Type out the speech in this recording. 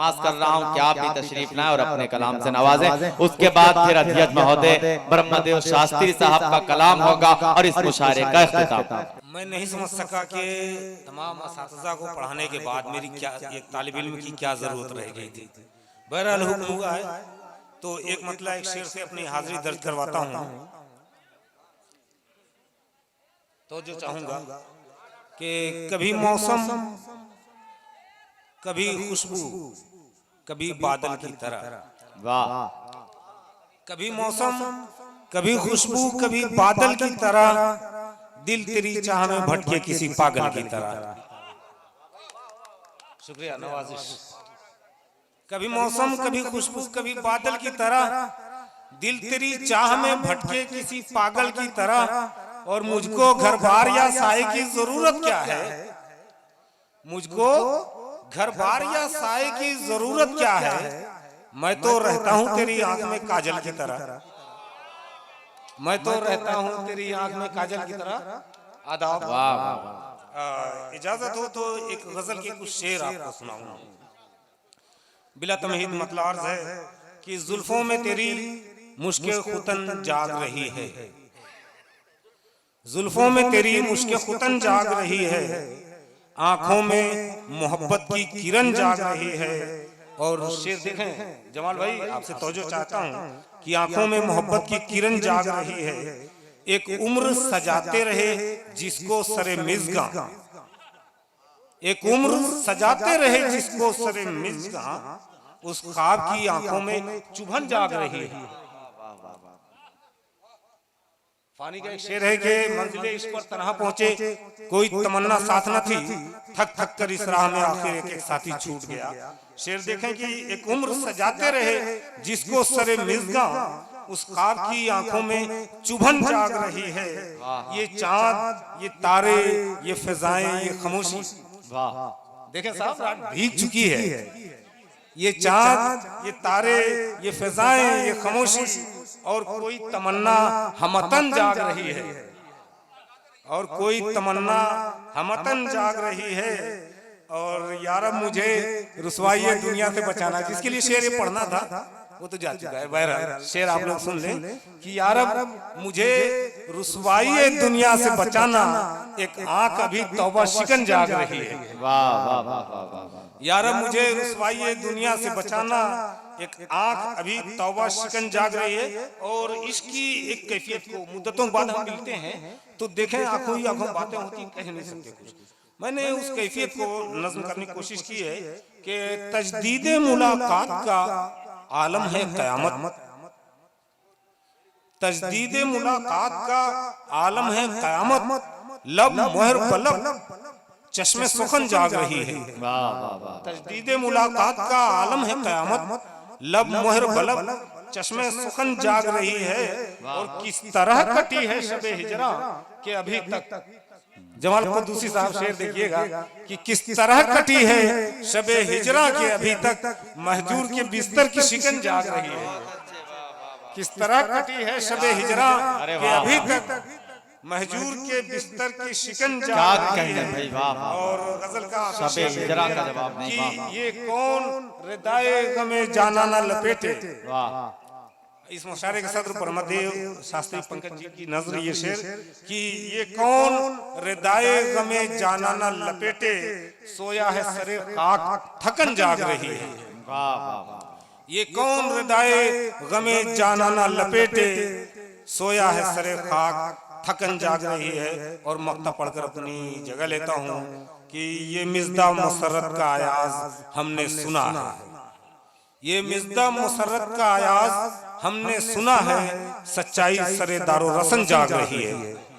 समाज कर रहा हूँ कि आप भी तशरीफ लाएं और अपने कलाम से नवाजें। उसके बाद फिर अध्यक्ष महोदय ब्रह्मदेव शास्त्री साहब का कलाम होगा और इस मुशायरे का इख्तिताम। मैं नहीं समझ सका कि तमाम असातिज़ा को पढ़ाने के बाद मेरी क्या एक तालिब इल्म की क्या जरूरत रह गई थी। बहरहाल हुक्म हुआ है तो एक मतलब एक शेर से अपनी हाजिरी दर्ज करवाता हूँ। तो जो चाहूंगा कि कभी मौसम, कभी खुशबू, कभी बादल की तरह। वाह। कभी मौसम, कभी खुशबू, कभी बादल की तरह, दिल तेरी चाह में भटके किसी पागल की तरह। शुक्रिया, नवाजिश। कभी मौसम, कभी खुशबू, कभी बादल की तरह, दिल तेरी चाह में भटके किसी पागल की तरह। और मुझको घर बार या साए की जरूरत क्या है, मुझको घर बार या साए की जरूरत क्या है, मैं तो रहता हूं तेरी आंख में काजल की तरह। मैं तो रहता हूं तेरी आंख में काजल की तरह। आदाब। इजाजत हो तो एक गजल के कुछ शेर आपको सुनाऊंगा। बिला तमहीद मतलब अर्ज है कि जुल्फों में तेरी मुश्किल खुतन जाग रही है, जुल्फों में तेरी मुश्किल खुतन जाग रही है, आंखों में मोहब्बत की किरण जाग रही है। और शेर देखें जमाल भाई, आपसे तवज्जो चाहता हूं कि आंखों में मोहब्बत की किरण जाग रही है। एक उम्र सजाते रहे जिसको सरे मिज़गा, एक उम्र सजाते रहे जिसको सरे मिज़गा, उस ख्वाब की आंखों में चुभन जाग रही है। फानी का एक शेर है कि मंजिले इस पर तन्हा पहुंचे, कोई तमन्ना साथ न थी, थक थक कर इस राह में आखिर एक एक साथी छूट गया। शेर देखें कि एक उम्र सजाते रहे जिसको सरे मिज़गा, उस ख्वाब की आंखों में चुभन जाग रही है। ये चांद, ये तारे, ये फिजाएं, ये खामोशी। देखें साहब, रात भीग चुकी है। ये चांद, ये तारे, ये फिजाएं, ये खामोशी, और कोई तमन्ना हमतन जाग रही है, और कोई तमन्ना हमतन जाग रही है। और यारब मुझे रुसवाई दुनिया से बचाना, जिसके लिए शेर ये पढ़ना था वो तो जा चुका है। बहरहाल शेर आप लोग सुन लें कि यारब मुझे रुसवाई दुनिया से बचाना, एक आंख अभी तौबा शिकन जाग रही है। वाह वाह वाह। यारब मुझे रुसवाई दुनिया से बचाना, एक आंख अभी तौबा शिकन जाग रही है। और इसकी एक कैफियत को मुद्दतों बाद हम मिलते हैं तो देखें, आंखों ही आंखों बातें होती, कह नहीं सकते कुछ। मैंने उस कैफियत को नज्म करने की कोशिश की है कि तजदीदे मुलाकात का आलम है कयामत, तजदीदे मुलाकात का आलम है कयामत, लब मोहर पलब चश्मे सुखन जाग रही है। तजदीदे मुलाकात का आलम है कयामत, लब मोहर बलब चश्मे सुखन जाग रही है। और किस तरह कटी है शबे हिजरा के अभी तक। जमाल कुद्दूसी साहब शेर देखिएगा कि किस तरह कटी है शबे हिजरा के अभी तक, महजूर के बिस्तर की शिकन जाग रही है। किस तरह कटी है शबे हिजरा के अभी तक, महजूर के बिस्तर की शिकन जाग रही है। और गजल का शबे हिजरा का जवाब नहीं। कि ये कौन रिदाए गमे जाना न लपेटे। इस मुशायरे के सदर ब्रह्मदेव शास्त्री पंकज जी की नजर ये शेर कि ये कौन रिदाए गमे जाना न लपेटे, सोया है सरे खाक थकन जाग रही है। ये कौन रिदाए गमे जाना न लपेटे, सोया है सरे खाक थकन जाग रही है। और मक्ता पढ़कर अपनी जगह लेता हूँ कि ये मिज़दा मुसर्रत का आयाज हमने सुना है, ये मिज़दा मुसर्रत का आयाज हमने सुना है, सच्चाई सरे दारो रसन जाग रही है।